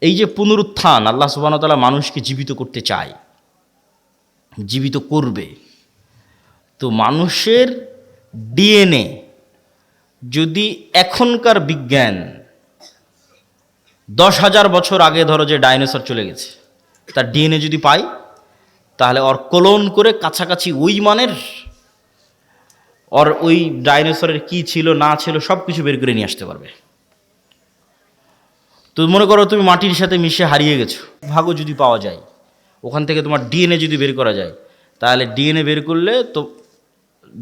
এই যে পুনরুত্থান, আল্লাহ সুবহানাহু ওয়া তাআলা মানুষকে জীবিত করতে চায়, জীবিত করবে। তো মানুষের ডিএনএ যদি এখনকার বিজ্ঞান 10,000 বছর আগে ধরো যে ডাইনোসর চলে গেছে, তার ডিএনএ যদি পাই, তাহলে ওর ক্লোন করে কাছাকাছি ওই মানের, ওই ডাইনোসরের কি ছিল না ছিল সব কিছু বের করে নিয়ে আসতে পারবে। তো মনে করো তুমি মাটির সাথে মিশে হারিয়ে গেছো, ভাগ্য যদি পাওয়া যায়, ওখান থেকে তোমার ডিএনএ যদি বের করা যায়, তাহলে ডিএনএ বের করলে তো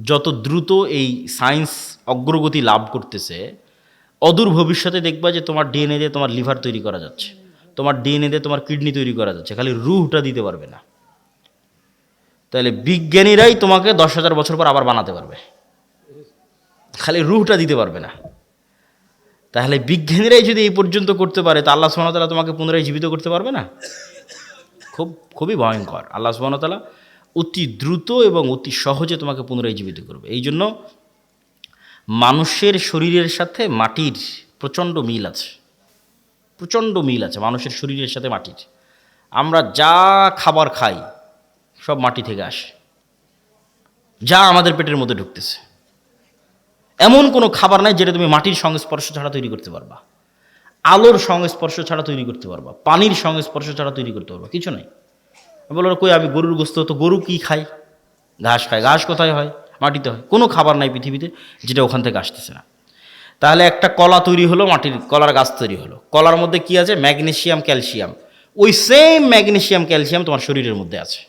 যত দ্রুত এই সায়েন্স অগ্রগতি লাভ করতেছে, অদূর ভবিষ্যতে দেখবা যে তোমার ডিএনএ দিয়ে তোমার লিভার তৈরি করা যাচ্ছে, তোমার ডিএনএ দিয়ে তোমার কিডনি তৈরি করা যাচ্ছে, খালি রুহটা দিতে পারবে না। তাহলে বিজ্ঞানীরাই তোমাকে 10,000 বছর পর আবার বানাতে পারবে, খালি রুহটা দিতে পারবে না। তাহলে বিজ্ঞানীরাই যদি এই পর্যন্ত করতে পারে, তা আল্লাহ সুবহানাহু ওয়া তাআলা তোমাকে পুনরায় জীবিত করতে পারবে না? খুবই ভয়ঙ্কর। আল্লাহ সুবহানাহু ওয়া তাআলা অতি দ্রুত এবং অতি সহজে তোমাকে পুনরায় জীবিত করবে। এই জন্য মানুষের শরীরের সাথে মাটির প্রচণ্ড মিল আছে, প্রচণ্ড মিল আছে মানুষের শরীরের সাথে মাটির। আমরা যা খাবার খাই সব মাটি থেকে আসে, যা আমাদের পেটের মধ্যে ঢুকতেছে, এমন কোনো খাবার নাই যেটা তুমি মাটির সংস্পর্শ ছাড়া তৈরি করতে পারবা, আলোর সংস্পর্শ ছাড়া তৈরি করতে পারবা, পানির সংস্পর্শ ছাড়া তৈরি করতে পারবা, কিছু নাই। বলো কই আমি গরুর গোস্ত, তো গরু কি খায়? ঘাস খায়। ঘাস কোথায় হয়? মাটিতে হয়। কোনো খাবার নাই পৃথিবীতে যেটা ওখান থেকে আসতেছে না। তাহলে একটা কলা তৈরি হলো, মাটির কলার গাছ তৈরি হলো, কলার মধ্যে কি আছে? Magnesium, calcium. ওই সেম ম্যাগনেসিয়াম ক্যালসিয়াম তোমার শরীরের মধ্যে আছে।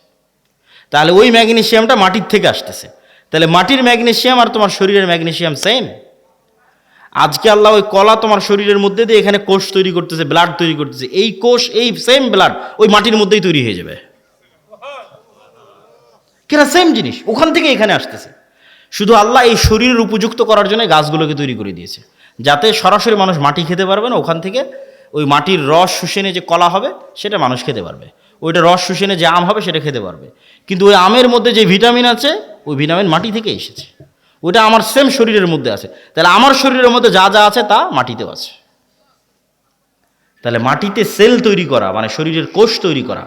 তাহলে ওই ম্যাগনেসিয়ামটা মাটির থেকে আসতেছে। তাহলে মাটির ম্যাগনেসিয়াম আর তোমার শরীরের ম্যাগনেসিয়াম সেম। আজকে আল্লাহ ওই কলা তোমার শরীরের মধ্যে দিয়ে এখানে কোষ তৈরি করতেছে, ব্লাড তৈরি করতেছে। এই কোষ, এই সেম ব্লাড ওই মাটির মধ্যেই তৈরি হয়ে যাবে। কেনা সেম জিনিস ওখান থেকে এখানে আসতেছে। শুধু আল্লাহ এই শরীরের উপযুক্ত করার জন্য গাছগুলোকে তৈরি করে দিয়েছে, যাতে সরাসরি মানুষ মাটি খেতে পারবে না, ওখান থেকে ওই মাটির রস শুষেনে যে কলা হবে সেটা মানুষ খেতে পারবে, ওইটা রস শুষেনে যে আম হবে সেটা খেতে পারবে। কিন্তু ওই আমের মধ্যে যে ভিটামিন আছে, ওই ভিটামিন মাটি থেকে এসেছে, ওইটা আমার সেম শরীরের মধ্যে আছে। তাহলে আমার শরীরের মধ্যে যা যা আছে তা মাটিতেও আছে। তাহলে মাটিতে সেল তৈরি করা মানে শরীরের কোষ তৈরি করা,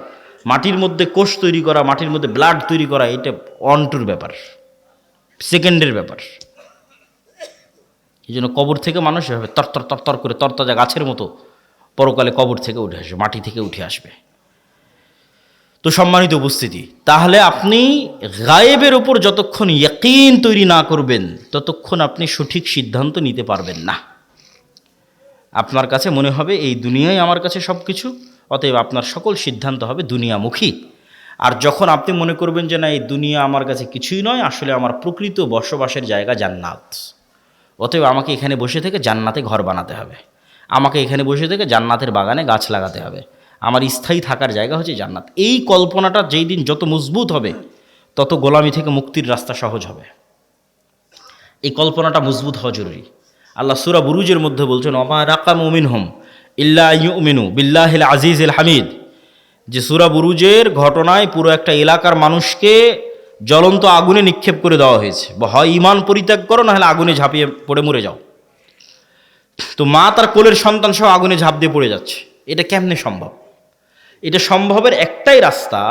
মাটির মধ্যে কোষ তৈরি করা, মাটির মধ্যে ব্লাড তৈরি করা, এটা অনটুর ব্যাপার, সেকেন্ডের ব্যাপার। এই জন্য কবর থেকে মানুষ এভাবে তরতর তরতর করে তরতাজা গাছের মতো পরকালে কবর থেকে উঠে আসবে, মাটি থেকে উঠে আসবে। তো সম্মানিত উপস্থিতি, তাহলে আপনি গায়েবের ওপর যতক্ষণ ইয়াকিন তৈরি না করবেন, ততক্ষণ আপনি সঠিক সিদ্ধান্ত নিতে পারবেন না। আপনার কাছে মনে হবে এই দুনিয়ায় আমার কাছে সব কিছু, অতএব আপনার সকল সিদ্ধান্ত হবে দুনিয়ামুখী। আর যখন আপনি মনে করবেন যে না, এই দুনিয়া আমার কাছে কিছুই নয়, আসলে আমার প্রকৃত বসবাসের জায়গা জান্নাত, অতএব আমাকে এখানে বসে থেকে জান্নাতে ঘর বানাতে হবে, আমাকে এখানে বসে থেকে জান্নাতের বাগানে গাছ লাগাতে হবে, আমার স্থায়ী থাকার জায়গা হচ্ছে জান্নাত। এই কল্পনাটা যেই দিন যত মজবুত হবে, তত গোলামি থেকে মুক্তির রাস্তা সহজ হবে। এই কল্পনাটা মজবুত হওয়া জরুরি। আল্লাহ সূরা বুরুজের মধ্যে বলছেন, ওমা রাকামু মিনহুম ইল্লা ইউমিনু বিল্লাহিল আজিজিল হামিদ, যে সূরা বুরুজের ঘটনায় পুরো একটা এলাকার মানুষকে জ্বলন্ত আগুনে নিক্ষেপ করে দেওয়া হয়েছে। হয় ঈমান পরিত্যাগ করো, না হলে আগুনে ঝাঁপিয়ে পড়ে মরে যাও। তো মা তার কোলের সন্তান সহ আগুনে ঝাঁপ দিয়ে পড়ে যাচ্ছে। এটা কেমনে সম্ভব? এটা সম্ভবের একটাই রাস্তা,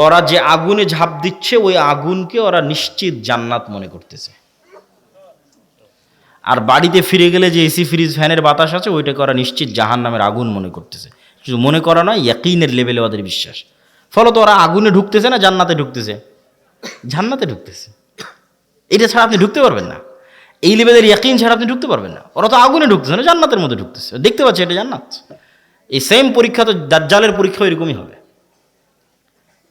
ওরা যে আগুনে ঝাঁপ দিচ্ছে ওই আগুনকে ওরা নিশ্চিত জান্নাত মনে করতেছে। আর বাড়িতে ফিরে গেলে যে এসি ফ্রিজ ফ্যানের বাতাস আছে, ওইটাকে ওরা নিশ্চিত জাহান্নামের আগুন মনে করতেছে। শুধু মনে করা নয়, ইয়াকিনের লেভেলে ওদের বিশ্বাস। ফলত ওরা আগুনে ঢুকতেছে না জান্নাতে ঢুকতেছে? জান্নাতে ঢুকতেছে। এটা ছাড়া আপনি ঢুকতে পারবেন না, এই লেভেলের ইয়াকিন ছাড়া আপনি ঢুকতে পারবেন না। ওরা তো আগুনে ঢুকতেছে না, জান্নাতের মধ্যে ঢুকতেছে, দেখতে পাচ্ছে এটা জান্নাত। এই সেম পরীক্ষা তো দাজ্জালের পরীক্ষা এরকমই হবে।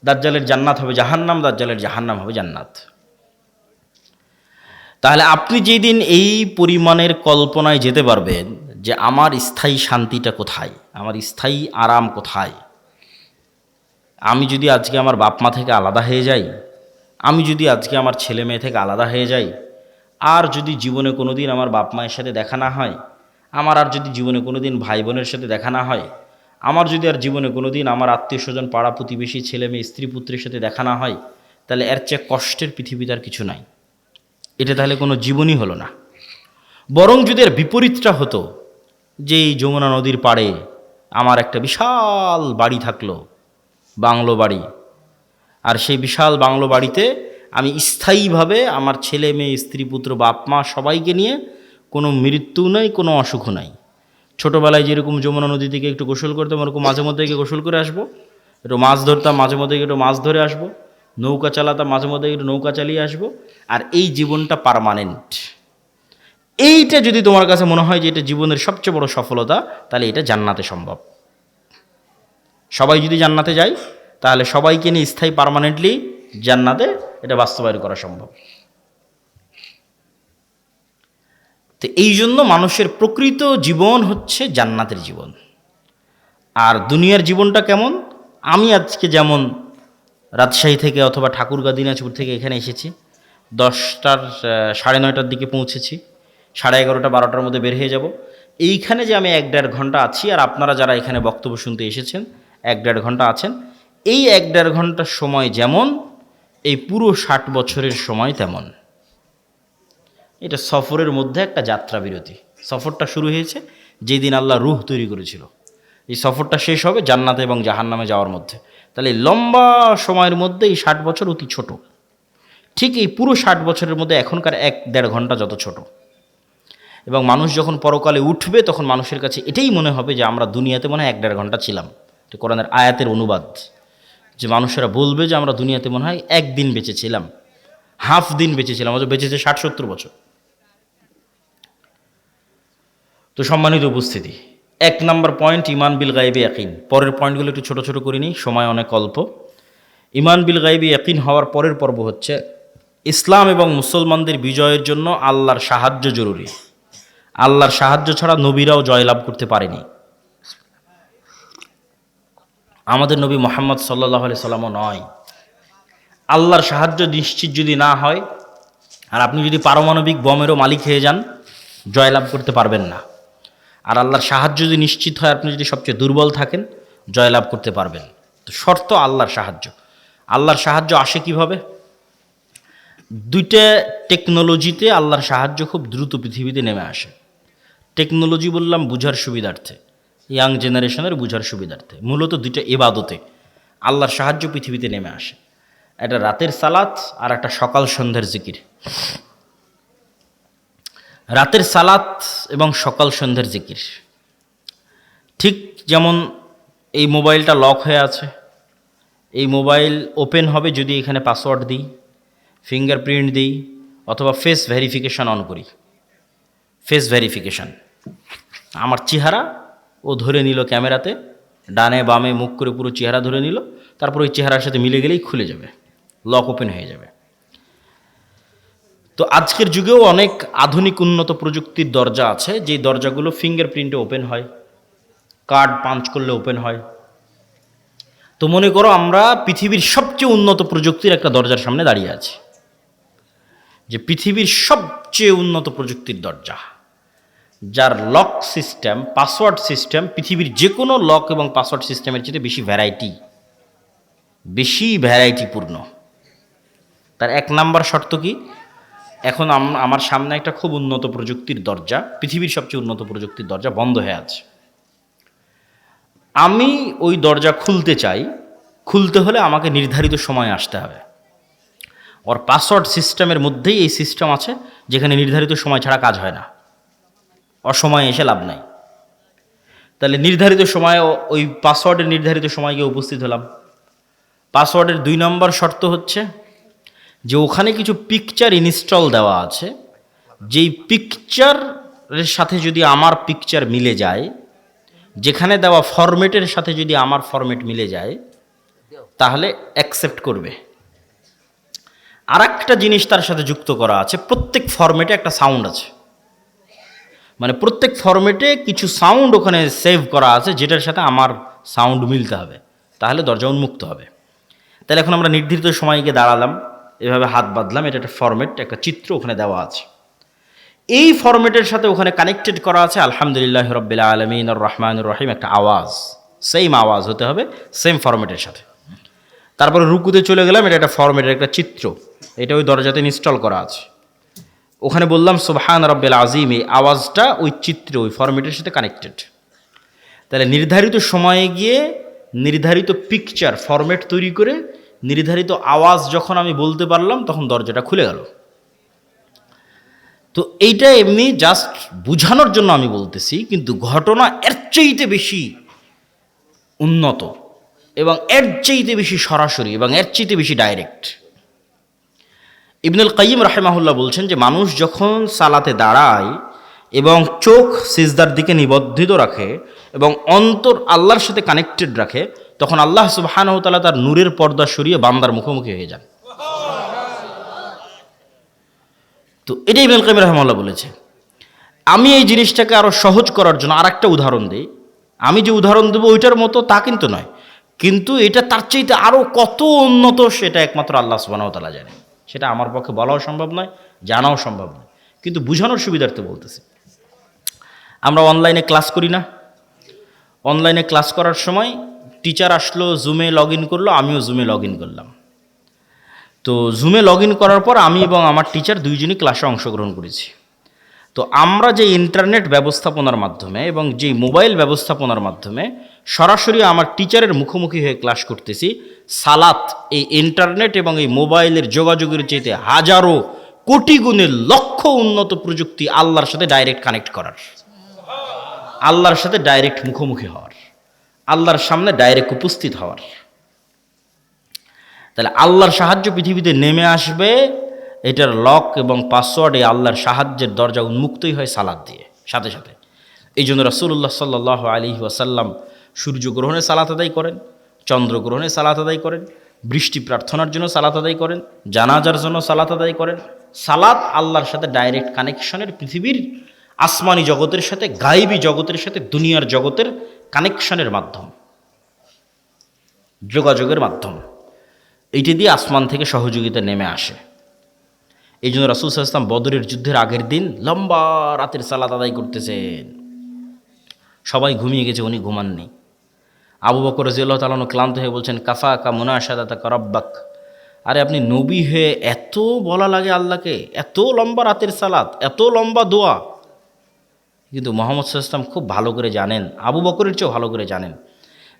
দাজ্জালের জান্নাত হবে জাহান্নাম, দাজ্জালের জাহান্নাম হবে জান্নাত। তাহলে আপনি যেদিন এই পরিমাণের কল্পনায় যেতে পারবেন যে আমার স্থায়ী শান্তিটা কোথায়, আমার স্থায়ী আরাম কোথায়, আমি যদি আজকে আমার বাপ মা থেকে আলাদা হয়ে যাই, আমি যদি আজকে আমার ছেলে মেয়ে থেকে আলাদা হয়ে যাই, আর যদি জীবনে কোনো দিন আমার বাপ মায়ের সাথে দেখা না হয়, আমার আর যদি জীবনে কোনো দিন ভাই বোনের সাথে দেখা না হয়, আমার যদি আর জীবনে কোনো দিন আমার আত্মীয় স্বজন পাড়া প্রতিবেশী ছেলে মেয়ে স্ত্রী পুত্রের সাথে দেখা না হয়, তাহলে এর চেয়ে কষ্টের পৃথিবীতে আর কিছু নাই। এটা তাহলে কোনো জীবনই হলো না। বরং যদি এর বিপরীতটা হতো, যে এই যমুনা নদীর পাড়ে আমার একটা বিশাল বাড়ি থাকলো, বাংলো বাড়ি, আর সেই বিশাল বাংলো বাড়িতে আমি স্থায়ীভাবে আমার ছেলে মেয়ে স্ত্রী পুত্র বাপ মা সবাইকে নিয়ে, কোনো মৃত্যু নাই, কোনো অসুখ নাই। ছোটোবেলায় যেরকম যমুনা নদী থেকে একটু গোসল করতাম, ওরকম মাঝে মধ্যে গিয়ে গোসল করে আসবো, একটু মাছ ধরতাম, মাঝে মধ্যে একটু মাছ ধরে আসবো, নৌকা চালাতাম, মাঝে মধ্যে একটু নৌকা চালিয়ে আসবো। আর এই জীবনটা পার্মানেন্ট। এইটা যদি তোমার কাছে মনে হয় যে এটা জীবনের সবচেয়ে বড় সফলতা, তাহলে এটা জান্নাতে সম্ভব। সবাই যদি জান্নাতে যায়, তাহলে সবাইকে নিয়ে স্থায়ী পার্মানেন্টলি জান্নাতে এটা বাস্তবায়ন করা সম্ভব। তো এই জন্য মানুষের প্রকৃত জীবন হচ্ছে জান্নাতের জীবন। আর দুনিয়ার জীবনটা কেমন? আমি আজকে যেমন রাজশাহী থেকে অথবা ঠাকুরগাঁ দিনাজপুর থেকে এখানে এসেছি, 10টার 9:30টার দিকে পৌঁছেছি, 11:30 12টার মধ্যে বের হয়ে যাব। এইখানে যে আমি 1-1.5 ঘন্টা আছি, আর আপনারা যারা এখানে বক্তব্য শুনতে এসেছেন 1-1.5 ঘন্টা আছেন, এই 1-1.5 ঘন্টার সময় যেমন, এই পুরো 60 বছরের সময় তেমন। এটা সফরের মধ্যে একটা যাত্রা বিরতি। সফরটা শুরু হয়েছে যেদিন আল্লাহ রূহ তৈরি করেছিল, এই সফরটা শেষ হবে জান্নাতে এবং জাহান্নামে যাওয়ার মধ্যে। তাহলে এই লম্বা সময়ের মধ্যে এই 60 বছর অতি ছোট। ঠিক এই পুরো 60 বছরের মধ্যে এখনকার 1-1.5 ঘন্টা যত ছোট। এবং মানুষ যখন পরকালে উঠবে, তখন মানুষের কাছে এটাই মনে হবে যে আমরা দুনিয়াতে মনে হয় 1-1.5 ঘন্টা ছিলাম। তো কোরআনের আয়াতের অনুবাদ, যে মানুষেরা বলবে যে আমরা দুনিয়াতে মনে হয় 1 দিন বেঁচেছিলাম, হাফ দিন বেঁচেছিলাম, অথচ বেঁচেছে 60-70 বছর। তো সম্মানিত উপস্থিতি, 1 নম্বর পয়েন্ট ইমান বিল গায়বি ইয়াকিন। পরের পয়েন্টগুলো একটু ছোট ছোট করে নিই, সময় অনেক অল্প। ইমান বিল গায়বি ইয়াকিন হওয়ার পরের পর্ব হচ্ছে ইসলাম এবং মুসলমানদের বিজয়ের জন্য আল্লাহর সাহায্য জরুরি। আল্লাহর সাহায্য ছাড়া নবীরাও জয়লাভ করতে পারেনি। আমাদের নবী মুহাম্মদ সাল্লাল্লাহু আলাইহি সাল্লামও নয়। আল্লাহর সাহায্য নিশ্চিত যদি না হয়, আর আপনি যদি পারমাণবিক বমেরও মালিক হয়ে যান, জয়লাভ করতে পারবেন না। আর আল্লাহর সাহায্য যদি নিশ্চিত হয়, আপনি যদি সবচেয়ে দুর্বল থাকেন, জয়লাভ করতে পারবেন। তো শর্ত আল্লাহর সাহায্য। আল্লাহর সাহায্য আসে কিভাবে? 2টা টেকনোলজিতে আল্লাহর সাহায্য খুব দ্রুত পৃথিবীতে নেমে আসে। টেকনোলজি বললাম বুঝার সুবিধার্থে, ইয়াং জেনারেশনের বুঝার সুবিধার্থে। মূলত 2টা ইবাদতে আল্লাহর সাহায্য পৃথিবীতে নেমে আসে। একটা রাতের সালাত আর একটা সকাল সন্ধ্যার জিকির। রাতের সালাত এবং সকাল সন্ধ্যার জিকির, ঠিক যেমন এই মোবাইলটা লক হয়ে আছে, এই মোবাইল ওপেন হবে যদি এখানে পাসওয়ার্ড দিই, ফিঙ্গারপ্রিন্ট দিই, অথবা ফেস ভেরিফিকেশান অন করি। ফেস ভেরিফিকেশান, আমার চেহারা ও ধরে নিল ক্যামেরাতে, ডানে বামে মুখ করে পুরো চেহারা ধরে নিল, তারপর ওই চেহারার সাথে মিলে গেলেই খুলে যাবে, লক ওপেন হয়ে যাবে। তো আজকের যুগেও অনেক আধুনিক উন্নত প্রযুক্তির দরজা আছে, যেই দরজাগুলো ফিঙ্গারপ্রিন্টে ওপেন হয়, কার্ড পাঞ্চ করলে ওপেন হয়। তো মনে করো আমরা পৃথিবীর সবচেয়ে উন্নত প্রযুক্তির একটা দরজার সামনে দাঁড়িয়ে আছি, যে পৃথিবীর সবচেয়ে উন্নত প্রযুক্তির দরজা, যার লক সিস্টেম, পাসওয়ার্ড সিস্টেম পৃথিবীর যে কোনো লক এবং পাসওয়ার্ড সিস্টেমের চেয়ে বেশি ভ্যারাইটিপূর্ণ। তার 1 নাম্বার শর্ত কি? এখন আমার সামনে একটা খুব উন্নত প্রযুক্তির দরজা, পৃথিবীর সবচেয়ে উন্নত প্রযুক্তির দরজা বন্ধ হয়ে আছে। আমি ওই দরজা খুলতে চাই, খুলতে হলে আমাকে নির্ধারিত সময় আসতে হবে। ওর পাসওয়ার্ড সিস্টেমের মধ্যেই এই সিস্টেম আছে, যেখানে নির্ধারিত সময় ছাড়া কাজ হয় না, অসময়ে এসে লাভ নাই। তাহলে নির্ধারিত সময়, ওই পাসওয়ার্ডের নির্ধারিত সময় গিয়ে উপস্থিত হলাম। পাসওয়ার্ডের 2 নম্বর শর্ত হচ্ছে যে ওখানে কিছু পিকচার ইনস্টল দেওয়া আছে, যেই পিকচারের সাথে যদি আমার পিকচার মিলে যায়, যেখানে দেওয়া ফরম্যাটের সাথে যদি আমার ফরম্যাট মিলে যায়, তাহলে অ্যাকসেপ্ট করবে। আর একটা জিনিস তার সাথে যুক্ত করা আছে, প্রত্যেক ফরম্যাটে একটা সাউন্ড আছে, মানে প্রত্যেক ফরম্যাটে কিছু সাউন্ড ওখানে সেভ করা আছে, যেটার সাথে আমার সাউন্ড মিলতে হবে, তাহলে দরজা উন্মুক্ত হবে। তাহলে এখন আমরা নির্ধারিত সময় গিয়ে দাঁড়ালাম, এভাবে হাত বাঁধলাম, এটা একটা ফরম্যাট, একটা চিত্র ওখানে দেওয়া আছে। এই ফরম্যাটের সাথে ওখানে কানেক্টেড করা আছে আলহামদুলিল্লাহ রাব্বিল আলামিন আর রহমানুর রহিম, একটা আওয়াজ, সেম আওয়াজ হতে হবে, সেম ফরম্যাটের সাথে। তারপরে রুকুতে চলে গেলাম, এটা একটা ফরম্যাটের একটা চিত্র, এটা ওই দরজাতে ইনস্টল করা আছে। ওখানে বললাম সুবহান রাব্বিল আযীম, এই আওয়াজটা ওই চিত্র, ওই ফরম্যাটের সাথে কানেক্টেড। তাহলে নির্ধারিত সময়ে গিয়ে নির্ধারিত পিকচার ফরম্যাট তৈরি করে নির্ধারিত আওয়াজ যখন আমি বলতে পারলাম তখন দরজাটা খুলে গেল। তো এইটা এমনি জাস্ট বুঝানোর জন্য আমি বলতেছি, কিন্তু ঘটনা এর চাইতে বেশি উন্নত এবং এর চাইতে বেশি সরাসরি এবং এর চাইতে বেশি ডাইরেক্ট। ইবনুল কাইয়িম রাহিমাহুল্লাহ বলছেন যে মানুষ যখন সালাতে দাঁড়ায় এবং চোখ সিজদার দিকে নিবদ্ধিত রাখে এবং অন্তর আল্লাহর সাথে কানেক্টেড রাখে, তখন আল্লাহ সুবহানাহু ওয়া তাআলা তার নূরের পর্দা সরিয়ে বান্দার মুখোমুখি হয়ে যান। তো এটাই ইবনুল কাইয়িম রাহিমাহুল্লাহ বলেছে। আমি এই জিনিসটাকে আরো সহজ করার জন্য আরেকটা উদাহরণ দিই। আমি যে উদাহরণ দেবো ওইটার মতো তা কিন্তু নয়, কিন্তু এটা তার চাইতে আরো কত উন্নত সেটা একমাত্র আল্লাহ সুবহানাহু ওয়া তাআলা জানেন। সেটা আমার পক্ষে বলাও সম্ভব নয়, জানাও সম্ভব নয়, কিন্তু বুঝানোর সুবিধার্থে বলতেছি। আমরা অনলাইনে ক্লাস করি না? অনলাইনে ক্লাস করার সময় টিচার আসলো, জুমে লগ ইন করলো, আমিও জুমে লগ ইন করলাম। তো জুমে লগ ইন করার পর আমি এবং আমার টিচার দুইজনই ক্লাসে অংশগ্রহণ করেছি। তো আমরা যে ইন্টারনেট ব্যবস্থাপনার মাধ্যমে এবং যে মোবাইল ব্যবস্থাপনার মাধ্যমে সরাসরি আমার টিচারের মুখোমুখি হয়ে ক্লাস করতেছি, সালাত এই ইন্টারনেট এবং এই মোবাইলের যোগাযোগের চাইতে হাজারো কোটি গুণের লক্ষ উন্নত প্রযুক্তি আল্লাহর সাথে ডাইরেক্ট কানেক্ট করার, আল্লাহর সাথে ডাইরেক্ট মুখোমুখি হওয়ার, আল্লাহর সামনে ডাইরেক্ট উপস্থিত হওয়ার। তাহলে আল্লাহর সাহায্য পৃথিবীতে নেমে আসবে, এটার লক এবং পাসওয়ার্ড এই আল্লাহর সাহায্যের দরজা উন্মুক্তই হয় সালাত দিয়ে সাথে সাথে। এই জন্য রাসূলুল্লাহ সাল্লাল্লাহু আলাইহি ওয়াসাল্লাম সূর্যগ্রহণে সালাত আদায় করেন, চন্দ্রগ্রহণে সালাত আদায় করেন, বৃষ্টি প্রার্থনার জন্য সালাত আদায় করেন, জানাজার জন্য সালাত আদায় করেন। সালাত আল্লাহর সাথে ডাইরেক্ট কানেকশনের, পৃথিবীর আসমানি জগতের সাথে, গায়েবী জগতের সাথে, দুনিয়ার জগতের কানেকশনের মাধ্যম, যোগাযোগের মাধ্যম। এইটি দিয়ে আসমান থেকে সহযোগিতা নেমে আসে। এই জন্য রাসূল সাল্লাল্লাহু আলাইহি ওয়াসাল্লাম বদরের যুদ্ধের আগের দিন লম্বা রাতের সালাত আদায় করতেছেন। সবাই ঘুমিয়ে গেছে, উনি ঘুমাননি। আবু বকর রাদিয়াল্লাহু তাআলা আনহু ক্লান্ত হয়ে বলছেন, কাফাকা মুনাশাদাতাকা রাব্বাক, আরে আপনি নবী হয়ে এত বলা লাগে আল্লাহকে, এত লম্বা রাতের সালাত, এত লম্বা দোয়া। কিন্তু মুহাম্মদ সাল্লাল্লাহু আলাইহি ওয়াসাল্লাম খুব ভালো করে জানেন, আবু বকরের চেয়েও ভালো করে জানেন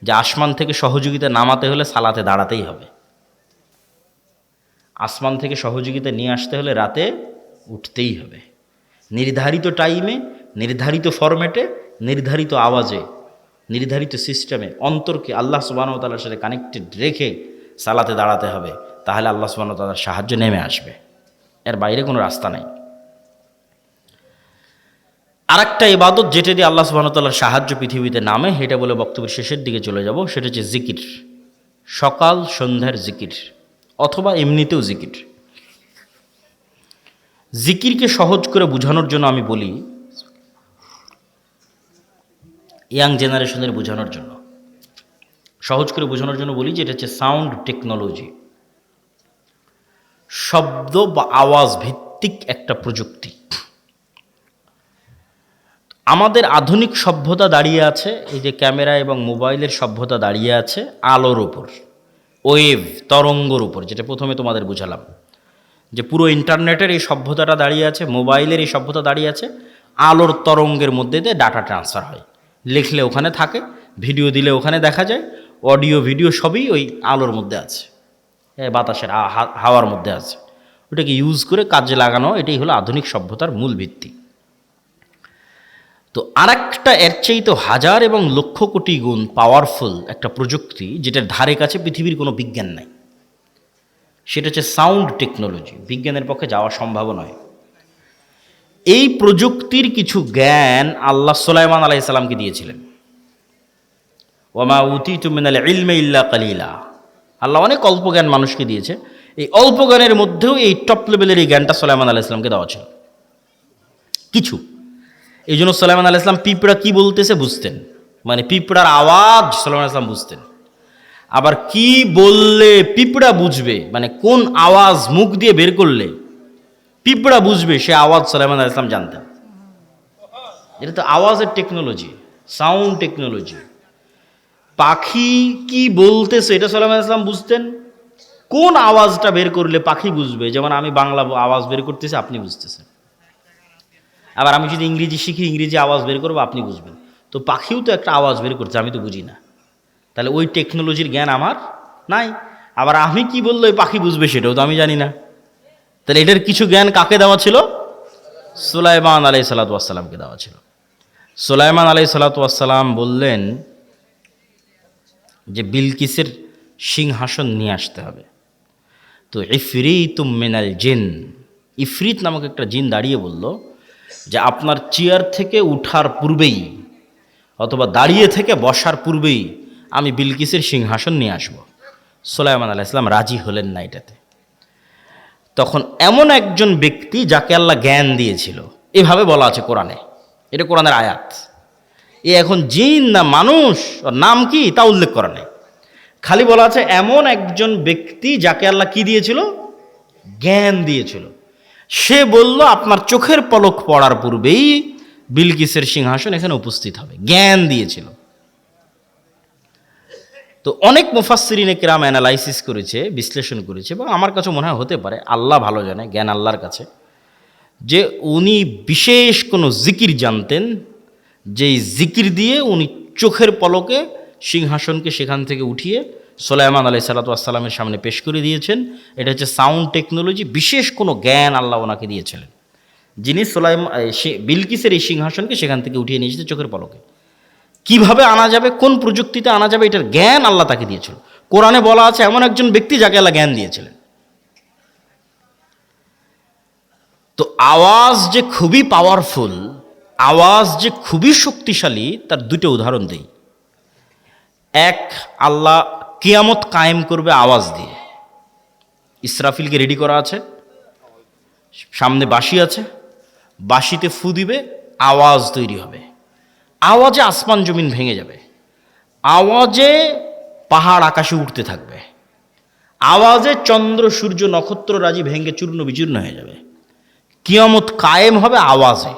যে আসমান থেকে সহযোগিতা নামাতে হলে সালাতে দাঁড়াতেই হবে। আসমান থেকে সহযোগিতা নিয়ে আসতে হলে রাতে উঠতেই হবে, নির্ধারিত টাইমে, নির্ধারিত ফরম্যাটে, নির্ধারিত আওয়াজে, নির্ধারিত সিস্টেমে অন্তরকে আল্লাহ সুবহানাহু ওয়া তাআলার সাথে কানেক্টেড রেখে সালাতে দাঁড়াতে হবে। তাহলে আল্লাহ সুবহানাহু ওয়া তাআলার সাহায্য নেমে আসবে, এর বাইরে কোনো রাস্তা নাই। আরেকটা ইবাদত যেটা দিয়ে আল্লাহ সুবহানাহু ওয়া তাআলার সাহায্য পৃথিবীতে নামে, এটা বলে বক্তব্যের শেষের দিকে চলে যাব, সেটা হচ্ছে জিকির। সকাল সন্ধ্যার জিকির অথবা এমনিতেও জিকির। জিকিরকে সহজ করে বোঝানোর জন্য আমি বলি, ইয়াং জেনারেশনের বোঝানোর জন্য, সহজ করে বোঝানোর জন্য বলি যে এটা হচ্ছে সাউন্ড টেকনোলজি, শব্দ বা আওয়াজ ভিত্তিক একটা প্রযুক্তি। আমাদের আধুনিক সভ্যতা দাঁড়িয়ে আছে, এই যে ক্যামেরা এবং মোবাইলের সভ্যতা দাঁড়িয়ে আছে আলোর উপর, ওয়েভ তরঙ্গর উপর, যেটা প্রথমে তোমাদের বুঝালাম যে পুরো ইন্টারনেটের এই সভ্যতাটা দাঁড়িয়ে আছে, মোবাইলের এই সভ্যতা দাঁড়িয়ে আছে আলোর তরঙ্গের মধ্যে দিয়ে ডাটা ট্রান্সফার হয়। লিখলে ওখানে থাকে, ভিডিও দিলে ওখানে দেখা যায়, অডিও ভিডিও সবই ওই আলোর মধ্যে আছে, বাতাসের হাওয়ার মধ্যে আছে। ওটাকে ইউজ করে কাজে লাগানো, এটাই হলো আধুনিক সভ্যতার মূল ভিত্তি। তো আরেকটা এর চেয়ে তো হাজার এবং লক্ষ কোটি গুণ পাওয়ারফুল একটা প্রযুক্তি, যেটার ধারে কাছে পৃথিবীর কোনো বিজ্ঞান নাই, সেটা হচ্ছে সাউন্ড টেকনোলজি। বিজ্ঞানের পক্ষে যাওয়া সম্ভব নয়। এই প্রযুক্তির কিছু জ্ঞান আল্লাহ সুলাইমান আলাইহিস সালামকে দিয়েছিলেন। ওয়ামা উতিতু মিনাল ইলমি ইল্লা কালিলা, আল্লাহ অনেক অল্প জ্ঞান মানুষকে দিয়েছে। এই অল্প জ্ঞানের মধ্যেও এই টপ লেভেলের এই জ্ঞানটা সুলাইমান আলাইহিস সালামকে দেওয়া ছিল কিছু। এই জন্য সুলাইমান আলাইহিস সালাম পিঁপড়া কি বলতেছে বুঝতেন, মানে পিঁপড়ার আওয়াজ সুলাইমান আলাইহিস সালাম বুঝতেন। আবার কি বললে পিঁপড়া বুঝবে, মানে কোন আওয়াজ মুখ দিয়ে বের করলে পিঁপড়া বুঝবে, সে আওয়াজ সুলাইমান আলাইহিস সালাম জানতেন। এটা তো আওয়াজের টেকনোলজি, সাউন্ড টেকনোলজি। পাখি কি বলতেছে এটা সুলাইমান আলাইহিস সালাম বুঝতেন, কোন আওয়াজটা বের করলে পাখি বুঝবে, যেমন আমি বাংলা আওয়াজ বের করতেছি আপনি বুঝতেছেন। আবার আমি যদি ইংরেজি শিখি, ইংরেজি আওয়াজ বের করবো আপনি বুঝবেন। তো পাখিও তো একটা আওয়াজ বের করছে, আমি তো বুঝি না, তাহলে ওই টেকনোলজির জ্ঞান আমার নাই। আবার আমি কি বললো ওই পাখি বুঝবে সেটাও তো আমি জানি না। তাহলে এটার কিছু জ্ঞান কাকে দেওয়া ছিল? সুলাইমান আলাইহিসসালাতু ওয়াসসালামকে দেওয়া ছিল। সুলাইমান আলাইহিসসালাতু ওয়াসসালাম বললেন যে বিলকিসের সিংহাসন নিয়ে আসতে হবে। তো ইফরিতুম মিনাল জিন, ইফরিত নামক একটা জিন দাঁড়িয়ে বলল যে আপনার চেয়ার থেকে উঠার পূর্বেই অথবা দাঁড়িয়ে থেকে বসার পূর্বেই আমি বিলকিসের সিংহাসন নিয়ে আসব। সুলাইমান আলাইহিস সালাম রাজি হলেন না এটাতে। তখন এমন একজন ব্যক্তি যাকে আল্লাহ জ্ঞান দিয়েছিল, এভাবে বলা আছে কোরআনে, এটা কোরআনের আয়াত। এ এখন জিন না মানুষ, ওর নাম কি তা উল্লেখ করা নেই, খালি বলা আছে এমন একজন ব্যক্তি যাকে আল্লাহ কি দিয়েছিল? জ্ঞান দিয়েছিল। সে বলল আপনার চোখের পলক পড়ার পূর্বেই বিলকিসের সিংহাসন এখানে উপস্থিত হবে, জ্ঞান দিয়েছিল। তো অনেক মুফাসসিরিনে কেরাম অ্যানালাইসিস করেছে, বিশ্লেষণ করেছে, এবং আমার কাছে মনে হয় হতে পারে, আল্লাহ ভালো জানে, জ্ঞান আল্লাহর কাছে, যে উনি বিশেষ কোনো জিকির জানতেন, যেই জিকির দিয়ে উনি চোখের পলকে সিংহাসনকে সেখান থেকে উঠিয়ে সুলাইমান আলাইহিসসালাতু ওয়াসসালামের সামনে পেশ করে দিয়েছেন। এটা হচ্ছে সাউন্ড টেকনোলজি, বিশেষ কোনো জ্ঞান আল্লাহ ওনাকে দিয়েছিলেন, যিনি বিলকিসের এই সিংহাসনকে সেখান থেকে উঠিয়ে নিয়ে এসেছে চোখের পলকে। কিভাবে আনা যাবে, কোন প্রযুক্তিতে আনা যাবে, এটার জ্ঞান আল্লাহ তাকে দিয়েছিল। কোরআনে বলা আছে এমন একজন ব্যক্তি যাকে আল্লাহ জ্ঞান দিয়েছিলেন। তো আওয়াজ যে খুবই পাওয়ারফুল, আওয়াজ যে খুবই শক্তিশালী, তার দুটো উদাহরণ দেই। এক, আল্লাহ কিয়ামত কায়েম করবে আওয়াজ দিয়ে। ইসরাফিলকে রেডি করা আছে, সামনে বাঁশি আছে, বাঁশিতে ফু দিবে, আওয়াজ তৈরি হবে, আওয়াজে আসমান জমিন ভেঙে যাবে, আওয়াজে পাহাড় আকাশে উঠতে থাকবে, আওয়াজে চন্দ্র সূর্য নক্ষত্র রাজি ভেঙে চূর্ণ বিচূর্ণ হয়ে যাবে। কিয়ামত কায়েম হবে আওয়াজে।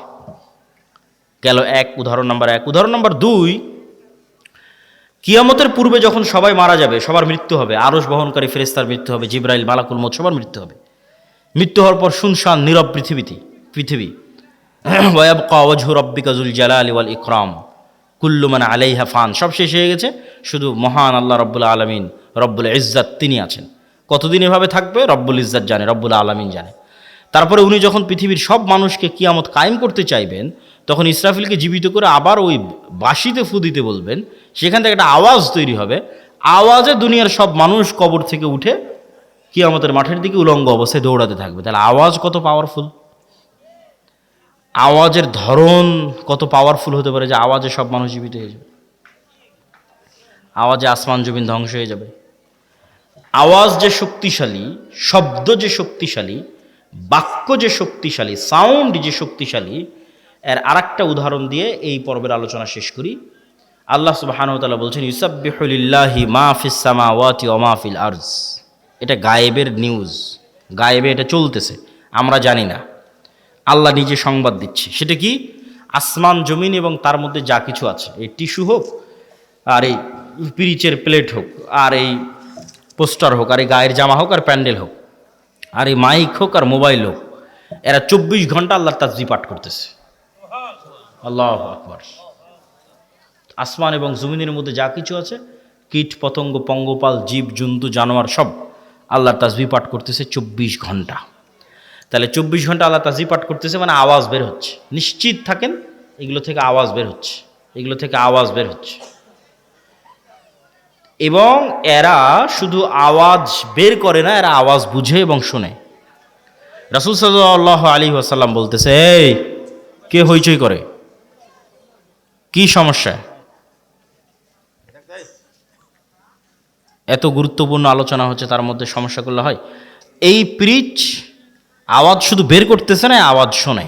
গেল এক, উদাহরণ নাম্বার এক। উদাহরণ নাম্বার দুই, কিয়ামতের পূর্বে যখন সবাই মারা যাবে, সবার মৃত্যু হবে, আরশ বহনকারী ফেরেশতার মৃত্যু হবে, জিবরাইল, মালাকুল মউত, সবার মৃত্যু হবে। মৃত্যু হওয়ার পর শুনশান নীরব পৃথিবী ওয়ায়াবকা ওয়াজহু রাব্বিকা যুল জালালি ওয়াল ইকরাম কুল্লু মান আলাইহা ফান, সব শেষ হয়ে গেছে, শুধু মহান আল্লাহ রব্বুল আলামিন, রব্বুল ইজ্জাত, তিনি আছেন। কতদিন এভাবে থাকবে রব্বুল ইজ্জাত জানে, রব্বুল আলামিন জানে। তারপরে উনি যখন পৃথিবীর সব মানুষকে কিয়ামত কায়েম করতে চাইবেন, তখন ইসরাফিলকে জীবিত করে আবার ওই বাঁশিতে ফু দিতে বলবেন, সেখান থেকে একটা আওয়াজ তৈরি হবে, আওয়াজে দুনিয়ার সব মানুষ কবর থেকে উঠে কিয়ামতের মাঠের দিকে উলঙ্গ অবস্থায় দৌড়াতে থাকবে। তাহলে আওয়াজ কত পাওয়ারফুল, আওয়াজের ধরন কত পাওয়ারফুল হতে পারে যে আওয়াজে সব মানুষ জীবিত হয়ে যাবে, আওয়াজে আসমান জমিন ধ্বংস হয়ে যাবে। আওয়াজ যে শক্তিশালী, শব্দ যে শক্তিশালী, বাক্য যে শক্তিশালী, সাউন্ড যে শক্তিশালী, এর আরেকটা উদাহরণ দিয়ে এই পর্বের আলোচনা শেষ করি। আল্লাহ সুবহানাহু ওয়া তাআলা বলছেন ইউসাব্বিহু লিল্লাহি মা ফিস সামাওয়াতি ওয়া মা ফিল আরজ। এটা গায়েবের নিউজ, গায়েবে এটা চলতেছে, আমরা জানি না, আল্লাহ নিজে সংবাদ দিচ্ছে। সেটা কি? আসমান জমিন এবং তার মধ্যে যা কিছু আছে, এই টিস্যু হোক, আর এই পিরিচের প্লেট হোক, আর এই পোস্টার হোক, আর এই গায়ের জামা হোক, আর প্যান্ডেল হোক, আর এই মাইক হোক, আর মোবাইল হোক, এরা 24 ঘন্টা আল্লাহর তাসবিহ পাঠ করতেছে। আল্লাহু আকবার। আসমান এবং জমিনের মধ্যে যা কিছু আছে, কীট পতঙ্গ, পঙ্গপাল, জীব জন্তু, জানোয়ার, সব আল্লাহর তাসবিহ পাঠ করতেছে 24 ঘন্টা। তাহলে 24 ঘন্টা আল্লাহ তাসবিহ পাঠ করতেছে, মানে আওয়াজ বের হচ্ছে। নিশ্চিত থাকেন এগুলো থেকে আওয়াজ বের হচ্ছে, এগুলো থেকে আওয়াজ বের হচ্ছে। এবং এরা শুধু আওয়াজ বের করে না, এরা আওয়াজ বুঝে এবং শোনে। রাসূল সাল্লাল্লাহু আলাইহি ওয়াসাল্লাম বলতেছে, এই কে হইচই করে, কি সমস্যা? এত গুরুত্বপূর্ণ আলোচনা হচ্ছে, তার মধ্যে সমস্যা করলে হয়? এই পিরিচ আওয়াজ শুধু বের করতেছে না, আওয়াজ শোনে।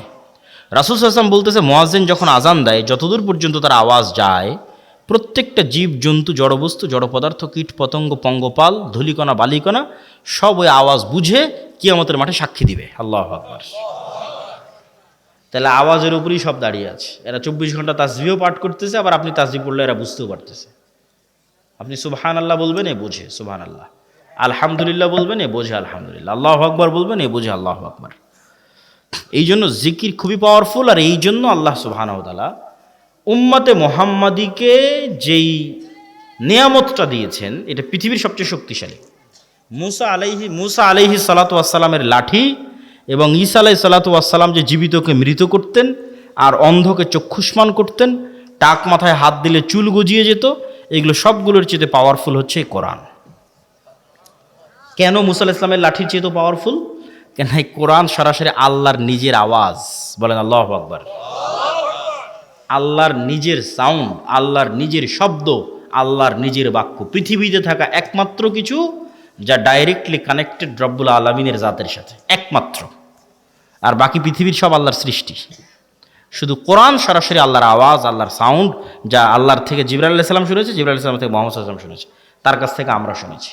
রাসূল সাল্লাল্লাহু আলাইহি ওয়াসাল্লাম বলতেছে, মুয়াজ্জিন যখন আজান দেয়, যতদূর পর্যন্ত তার আওয়াজ যায়, প্রত্যেকটা জীব জন্তু, জড়বস্তু, জড় পদার্থ, কীট পতঙ্গ, পঙ্গপাল, ধূলিকণা, বালিকণা, সব ওই আওয়াজ বুঝে কিয়ামতের মাঠে সাক্ষী দিবে। আল্লাহু আকবার। তাহলে আওয়াজের উপরেই সব দাঁড়িয়ে আছে। এরা 24 ঘন্টা তাসবিহও পাঠ করতেছে, আবার আপনি তাসবিহ পড়লে এরা বুঝতেও পারতেছে। আপনি সুবহানাল্লাহ বলবেন, এ বোঝে সুবহানাল্লাহ, আলহামদুলিল্লাহ বলবেন, এ বোঝে আলহামদুলিল্লাহ, আল্লাহু আকবার বলবেন, এ বোঝে আল্লাহু আকবার। এই জন্য জিকির খুবই পাওয়ারফুল, আর এই জন্য আল্লাহ সুবহানাহু ওয়া তাআলা উম্মতে মুহাম্মাদিকে যেই নিয়ামতটা দিয়েছেন এটা পৃথিবীর সবচেয়ে শক্তিশালী। মুসা আলাইহি সালাতু ওয়াসসালামের লাঠি এবং ঈসা আলাইহিস সালাতু ওয়াসসালাম যে জীবিতকে মৃত করতেন আর অন্ধকে চক্ষুষ্মান করতেন, টাক মাথায় হাত দিলে চুল গজিয়ে যেত, এগুলো সবগুলোর চেয়ে পাওয়ারফুল হচ্ছে এই কোরআন। কেন মুসা আলাইহিস সালামের লাঠির চেয়ে তো পাওয়ারফুল? কেন এই কোরআন সরাসরি আল্লাহর নিজের আওয়াজ। বলেন আল্লাহু আকবার। আল্লাহর নিজের সাউন্ড, আল্লাহর নিজের শব্দ, আল্লাহর নিজের বাক্য। পৃথিবীতে থাকা একমাত্র কিছু যা ডাইরেক্টলি কানেক্টেড রব্বুল আলামিনের জাতের সাথে, একমাত্র। আর বাকি পৃথিবীর সব আল্লাহর সৃষ্টি। শুধু কোরআন সরাসরি আল্লাহর আওয়াজ, আল্লাহর সাউন্ড, যা আল্লাহর থেকে জিবরাইল আলাইহিস সালাম শুনেছে, জিবরাইল আলাইহিস সালাম থেকে মুহাম্মদ সাল্লাল্লাহু আলাইহি ওয়াসাল্লাম শুনেছে, তার কাছ থেকে আমরা শুনেছি।